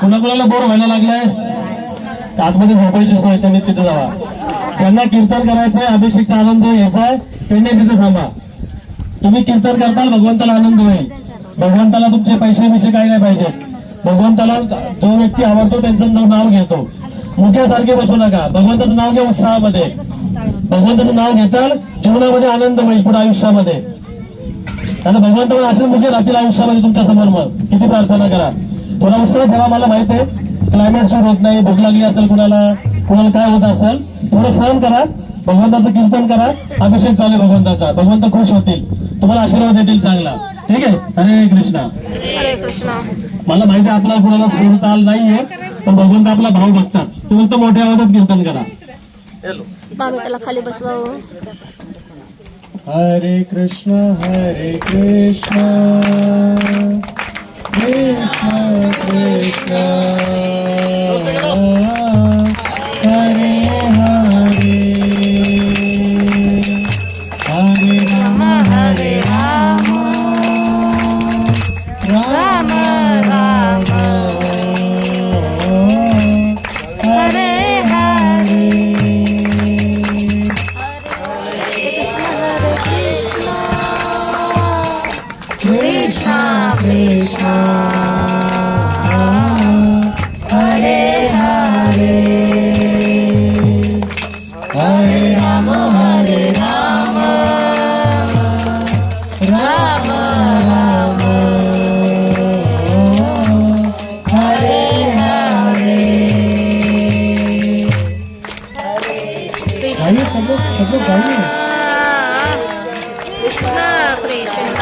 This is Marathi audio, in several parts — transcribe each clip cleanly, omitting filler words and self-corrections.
कुणाकुणाला बोर व्हायला लागलाय आतमध्ये झोपायची सोय त्यांनी तिथे जावा. ज्यांना कीर्तन करायचंय, अभिषेकचा आनंद घ्यायचा आहे त्यांनी तिथे थांबा. तुम्ही कीर्तन करताल, भगवंताला आनंद होईल. भगवंताला तुमचे पैसे बिशे काही नाही पाहिजे. भगवंताला जो व्यक्ती आवडतो त्यांचं नाव घेतो. मुख्यासारखे बसू नका. भगवंताचं नाव घ्या उत्साहामध्ये. भगवंताचं नाव घेताल जीवनामध्ये आनंद होईल पुढे आयुष्यामध्ये. आता भगवंताला असे मुखे राहतील आयुष्यामध्ये तुमच्या समोर. मग किती प्रार्थना करा, थोडा उत्साह ठेवा. मला माहित आहे क्लायमेट सूट होत नाही, भूक लागली असेल कुणाला काय होत असेल, थोडं सहन करा. भगवंताचं कीर्तन करा, अभिषेक चालू भगवंताचा. भगवंत खुश होतील, तुम्हाला आशीर्वाद देतील चांगला. ठीक आहे. हरे कृष्णा. मला माहिती आहे आपल्याला कुणाला सूर ताल नाहीये, पण भगवंत आपला भाव बघतात. तुम्ही तर मोठ्या आवाजात कीर्तन करा. त्याला खाली बसवावं. हरे कृष्ण कृष्ण कृष्ण हरे हरे हरे राम कृष्ण हरे हरे हरे राम राम राम हरे हरे गाइए सब लोग गाइए कृष्ण कृष्ण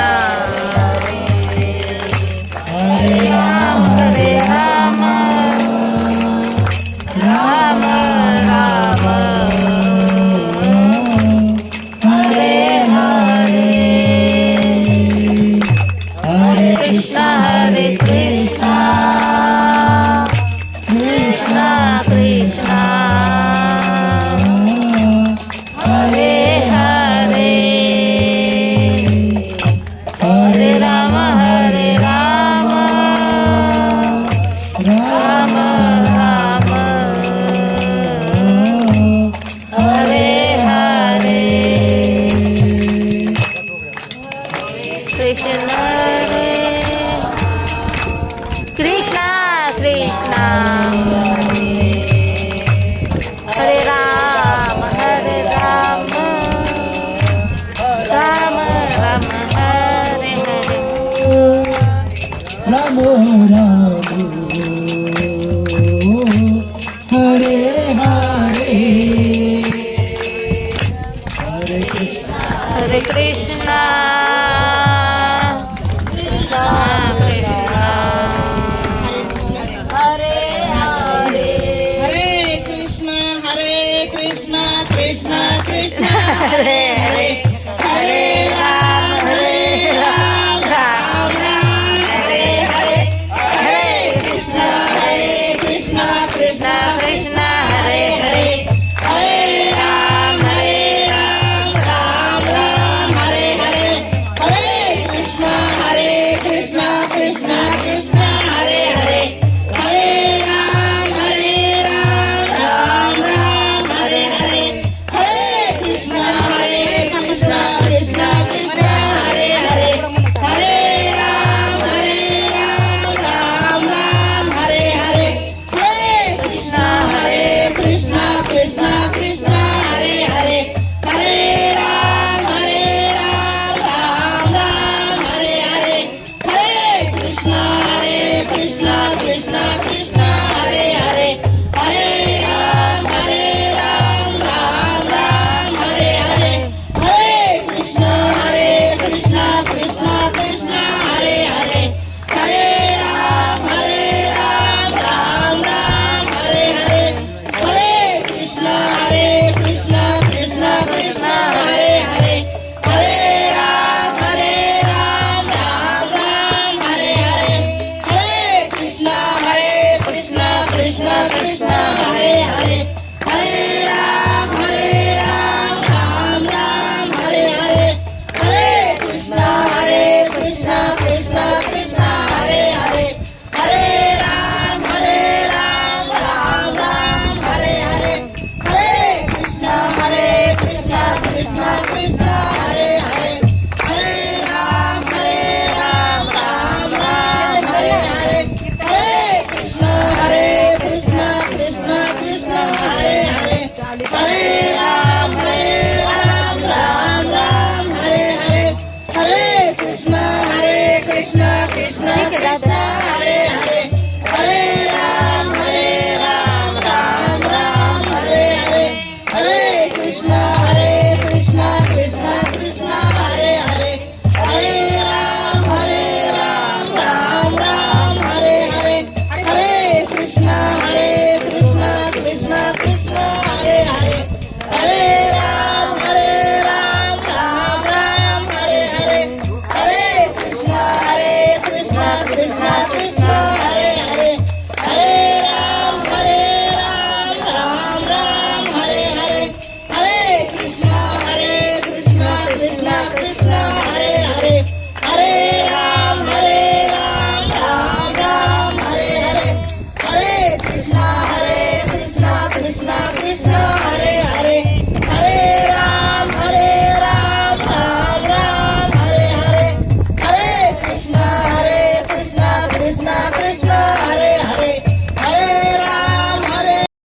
हरे राम राम राम हरे हरे हरे कृष्ण हरे कृष्ण कृष्ण कृष्ण हरे हरे हरे राम राम राम हरे हरे कृष्ण हरे कृष्ण कृष्ण हरे राम राम राम हरे हरे राम राम